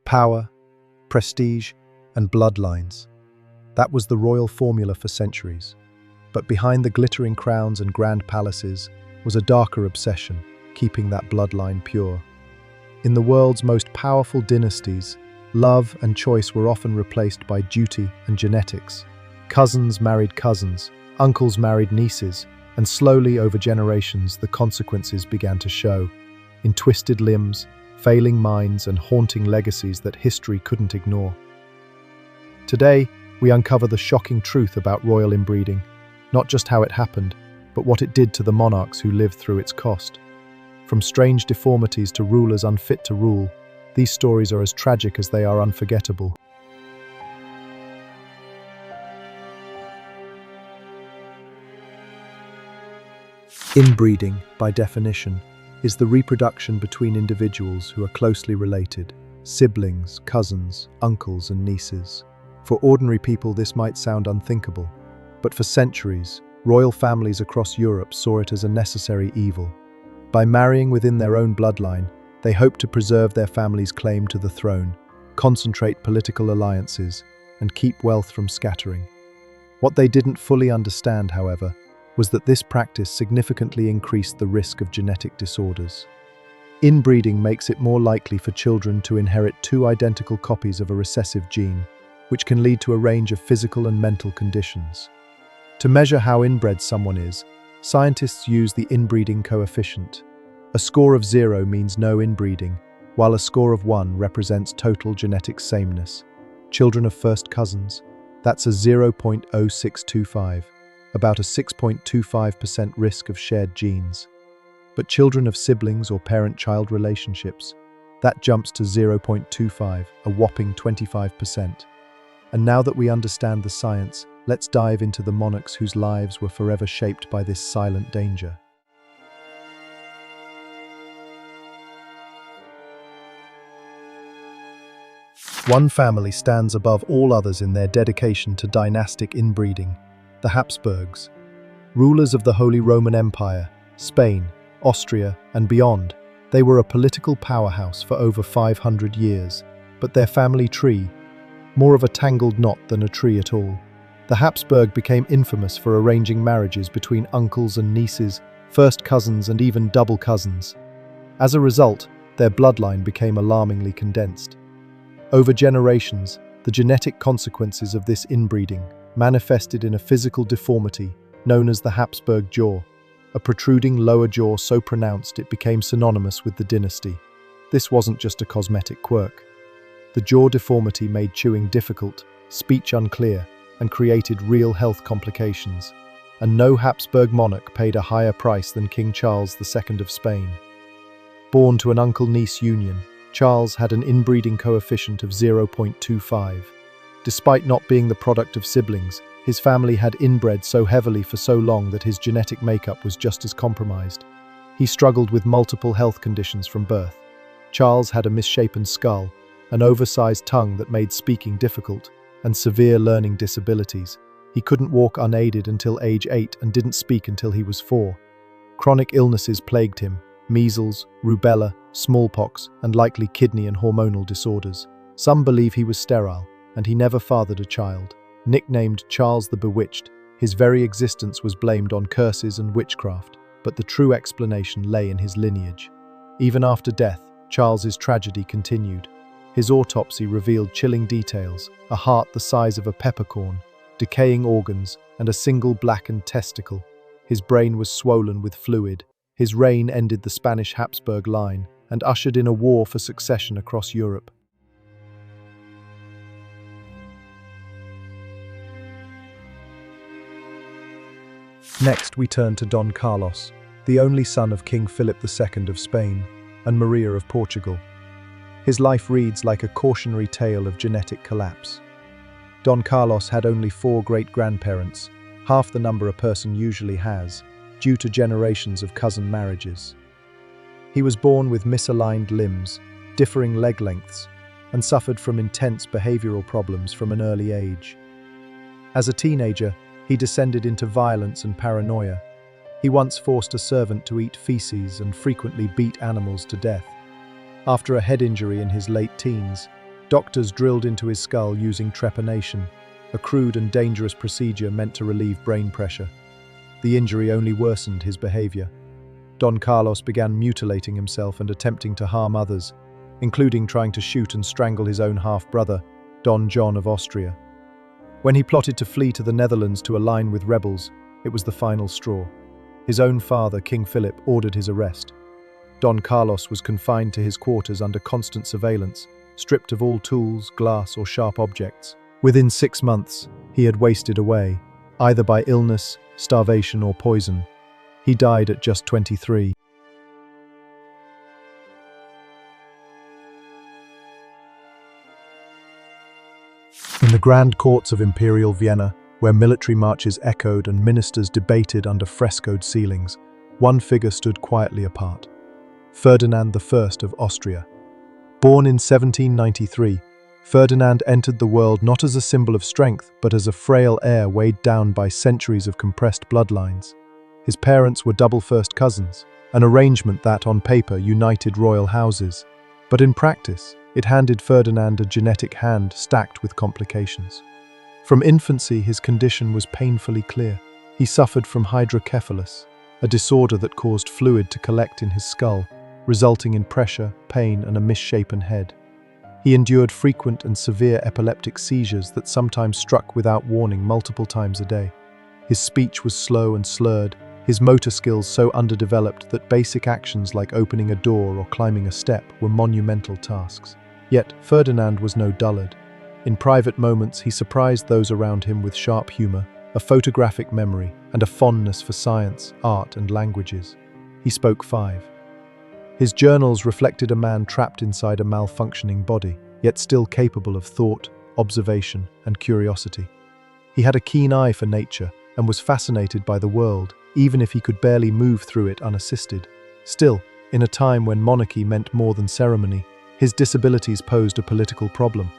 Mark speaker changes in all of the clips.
Speaker 1: Power, prestige, and bloodlines. That was the royal formula for centuries. But behind the glittering crowns and grand palaces was a darker obsession, keeping that bloodline pure. In the world's most powerful dynasties, love and choice were often replaced by duty and genetics. Cousins married cousins, uncles married nieces, and slowly over generations the consequences began to show, in twisted limbs, failing minds, and haunting legacies that history couldn't ignore. Today, we uncover the shocking truth about royal inbreeding, not just how it happened, but what it did to the monarchs who lived through its cost. From strange deformities to rulers unfit to rule, these stories are as tragic as they are unforgettable. Inbreeding, by definition, is the reproduction between individuals who are closely related, siblings, cousins, uncles, and nieces. For ordinary people, this might sound unthinkable, but for centuries, royal families across Europe saw it as a necessary evil. By marrying within their own bloodline, they hoped to preserve their family's claim to the throne, concentrate political alliances, and keep wealth from scattering. What they didn't fully understand, however, was that this practice significantly increased the risk of genetic disorders. Inbreeding makes it more likely for children to inherit two identical copies of a recessive gene, which can lead to a range of physical and mental conditions. To measure how inbred someone is, scientists use the inbreeding coefficient. A score of 0 means no inbreeding, while a score of 1 represents total genetic sameness. Children of first cousins, that's a 0.0625, about a 6.25% risk of shared genes. But children of siblings or parent-child relationships, that jumps to 0.25, a whopping 25%. And now that we understand the science, let's dive into the monarchs whose lives were forever shaped by this silent danger. One family stands above all others in their dedication to dynastic inbreeding: the Habsburgs. Rulers of the Holy Roman Empire, Spain, Austria, and beyond, they were a political powerhouse for over 500 years. But their family tree, more of a tangled knot than a tree at all. The Habsburg became infamous for arranging marriages between uncles and nieces, first cousins, and even double cousins. As a result, their bloodline became alarmingly condensed. Over generations, the genetic consequences of this inbreeding manifested in a physical deformity known as the Habsburg jaw, a protruding lower jaw so pronounced it became synonymous with the dynasty. This wasn't just a cosmetic quirk. The jaw deformity made chewing difficult, speech unclear, and created real health complications. And no Habsburg monarch paid a higher price than King Charles II of Spain. Born to an uncle-niece union, Charles had an inbreeding coefficient of 0.25. Despite not being the product of siblings, his family had inbred so heavily for so long that his genetic makeup was just as compromised. He struggled with multiple health conditions from birth. Charles had a misshapen skull, an oversized tongue that made speaking difficult, and severe learning disabilities. He couldn't walk unaided until age 8 and didn't speak until he was 4. Chronic illnesses plagued him: measles, rubella, smallpox, and likely kidney and hormonal disorders. Some believe he was sterile, and he never fathered a child. Nicknamed Charles the Bewitched, his very existence was blamed on curses and witchcraft, but the true explanation lay in his lineage. Even after death, Charles's tragedy continued. His autopsy revealed chilling details: a heart the size of a peppercorn, decaying organs, and a single blackened testicle. His brain was swollen with fluid. His reign ended the Spanish Habsburg line and ushered in a war for succession across Europe. Next, we turn to Don Carlos, the only son of King Philip II of Spain and Maria of Portugal. His life reads like a cautionary tale of genetic collapse. Don Carlos had only 4 great-grandparents, half the number a person usually has, due to generations of cousin marriages. He was born with misaligned limbs, differing leg lengths, and suffered from intense behavioral problems from an early age. As a teenager, he descended into violence and paranoia. He once forced a servant to eat feces and frequently beat animals to death. After a head injury in his late teens, Doctors drilled into his skull using trepanation, a crude and dangerous procedure meant to relieve brain pressure. The injury only worsened his behavior. Don Carlos began mutilating himself and attempting to harm others, including trying to shoot and strangle his own half-brother, Don John of Austria. When he plotted to flee to the Netherlands to align with rebels, it was the final straw. His own father, King Philip, ordered his arrest. Don Carlos was confined to his quarters under constant surveillance, stripped of all tools, glass, or sharp objects. Within 6 months, he had wasted away, either by illness, starvation, or poison. He died at just 23. In the grand courts of Imperial Vienna, where military marches echoed and ministers debated under frescoed ceilings, one figure stood quietly apart: Ferdinand I of Austria. Born in 1793, Ferdinand entered the world not as a symbol of strength, but as a frail heir weighed down by centuries of compressed bloodlines. His parents were double first cousins, an arrangement that, on paper, united royal houses. But in practice, it handed Ferdinand a genetic hand stacked with complications. From infancy, his condition was painfully clear. He suffered from hydrocephalus, a disorder that caused fluid to collect in his skull, resulting in pressure, pain, and a misshapen head. He endured frequent and severe epileptic seizures that sometimes struck without warning multiple times a day. His speech was slow and slurred, his motor skills so underdeveloped that basic actions like opening a door or climbing a step were monumental tasks. Yet, Ferdinand was no dullard. In private moments, he surprised those around him with sharp humor, a photographic memory, and a fondness for science, art, and languages. He spoke 5. His journals reflected a man trapped inside a malfunctioning body, yet still capable of thought, observation, and curiosity. He had a keen eye for nature and was fascinated by the world, even if he could barely move through it unassisted. Still, in a time when monarchy meant more than ceremony, his disabilities posed a political problem.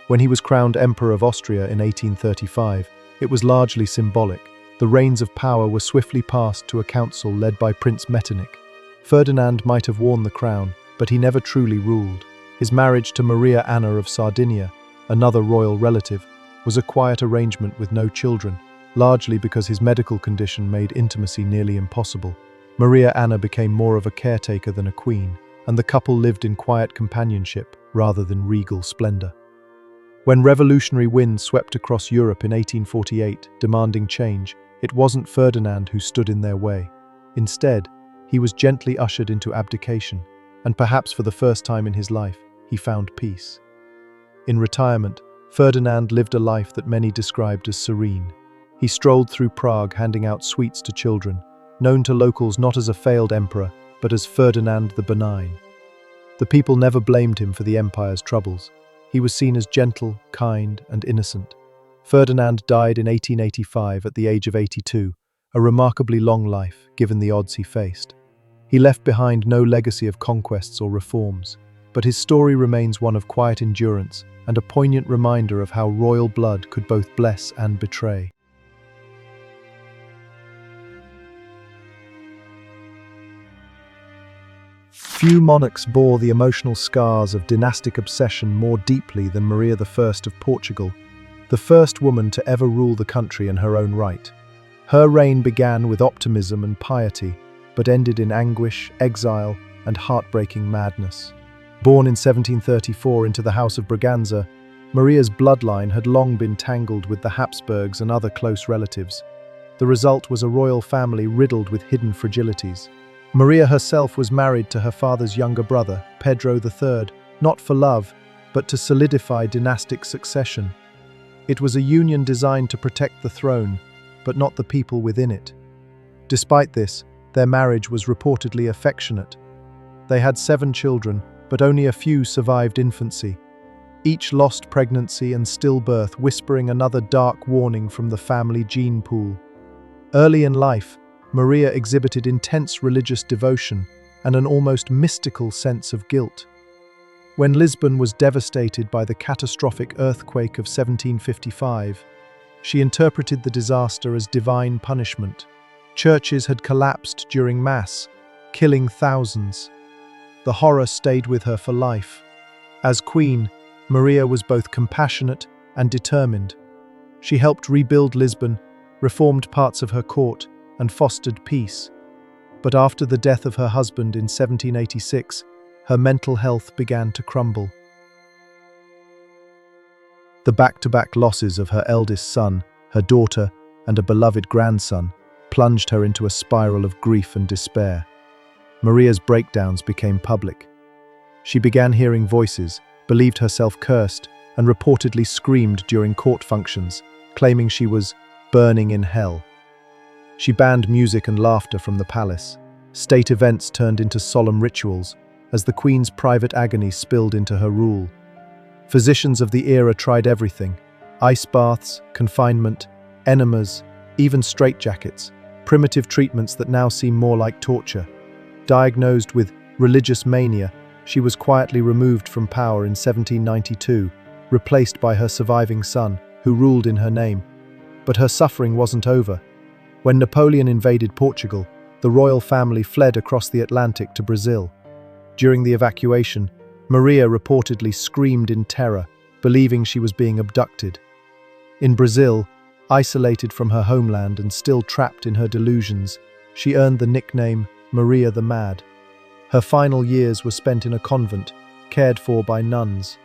Speaker 1: When he was crowned Emperor of Austria in 1835, it was largely symbolic. The reins of power were swiftly passed to a council led by Prince Metternich. Ferdinand might have worn the crown, but he never truly ruled. His marriage to Maria I of Sardinia, another royal relative, was a quiet arrangement with no children, largely because his medical condition made intimacy nearly impossible. Maria Anna became more of a caretaker than a queen, and the couple lived in quiet companionship rather than regal splendor. When revolutionary winds swept across Europe in 1848, demanding change, it wasn't Ferdinand who stood in their way. Instead, he was gently ushered into abdication, and perhaps for the first time in his life, he found peace. In retirement, Ferdinand lived a life that many described as serene. He strolled through Prague handing out sweets to children, known to locals not as a failed emperor, but as Ferdinand the Benign. The people never blamed him for the empire's troubles. He was seen as gentle, kind, and innocent. Ferdinand died in 1885 at the age of 82, a remarkably long life, given the odds he faced. He left behind no legacy of conquests or reforms, but his story remains one of quiet endurance and a poignant reminder of how royal blood could both bless and betray. Few monarchs bore the emotional scars of dynastic obsession more deeply than Maria I of Portugal, the first woman to ever rule the country in her own right. Her reign began with optimism and piety, but ended in anguish, exile, and heartbreaking madness. Born in 1734 into the House of Braganza, Maria's bloodline had long been tangled with the Habsburgs and other close relatives. The result was a royal family riddled with hidden fragilities. Maria herself was married to her father's younger brother, Pedro III, not for love, but to solidify dynastic succession. It was a union designed to protect the throne, but not the people within it. Despite this, their marriage was reportedly affectionate. They had 7 children, but only a few survived infancy. Each lost pregnancy and stillbirth, whispering another dark warning from the family gene pool. Early in life, Maria exhibited intense religious devotion and an almost mystical sense of guilt. When Lisbon was devastated by the catastrophic earthquake of 1755, she interpreted the disaster as divine punishment. Churches had collapsed during Mass, killing thousands. The horror stayed with her for life. As queen, Maria was both compassionate and determined. She helped rebuild Lisbon, reformed parts of her court, and fostered peace. But after the death of her husband in 1786, her mental health began to crumble. The back-to-back losses of her eldest son, her daughter, and a beloved grandson plunged her into a spiral of grief and despair. Maria's breakdowns became public. She began hearing voices, believed herself cursed, and reportedly screamed during court functions, claiming she was burning in hell. She banned music and laughter from the palace. State events turned into solemn rituals, as the Queen's private agony spilled into her rule. Physicians of the era tried everything: ice baths, confinement, enemas, even straitjackets, primitive treatments that now seem more like torture. Diagnosed with religious mania, she was quietly removed from power in 1792, replaced by her surviving son, who ruled in her name. But her suffering wasn't over. When Napoleon invaded Portugal, the royal family fled across the Atlantic to Brazil. During the evacuation, Maria reportedly screamed in terror, believing she was being abducted. In Brazil, isolated from her homeland and still trapped in her delusions, she earned the nickname Maria the Mad. Her final years were spent in a convent, cared for by nuns.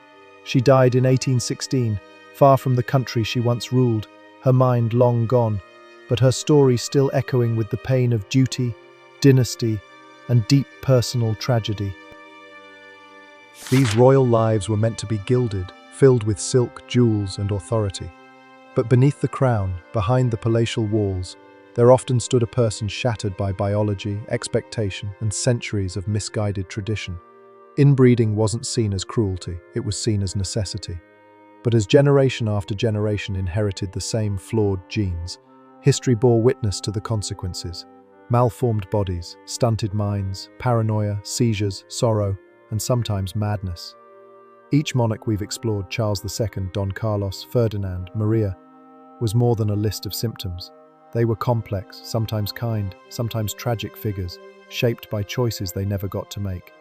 Speaker 1: She died in 1816, far from the country she once ruled, her mind long gone, but her story still echoing with the pain of duty, dynasty, and deep personal tragedy. These royal lives were meant to be gilded, filled with silk, jewels, and authority. But beneath the crown, behind the palatial walls, there often stood a person shattered by biology, expectation, and centuries of misguided tradition. Inbreeding wasn't seen as cruelty, it was seen as necessity. But as generation after generation inherited the same flawed genes, history bore witness to the consequences: malformed bodies, stunted minds, paranoia, seizures, sorrow, and sometimes madness. Each monarch we've explored, Charles II, Don Carlos, Ferdinand, Maria, was more than a list of symptoms. They were complex, sometimes kind, sometimes tragic figures, shaped by choices they never got to make.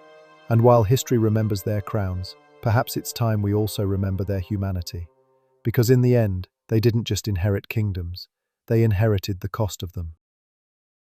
Speaker 1: And while history remembers their crowns, perhaps it's time we also remember their humanity. Because in the end, they didn't just inherit kingdoms, they inherited the cost of them.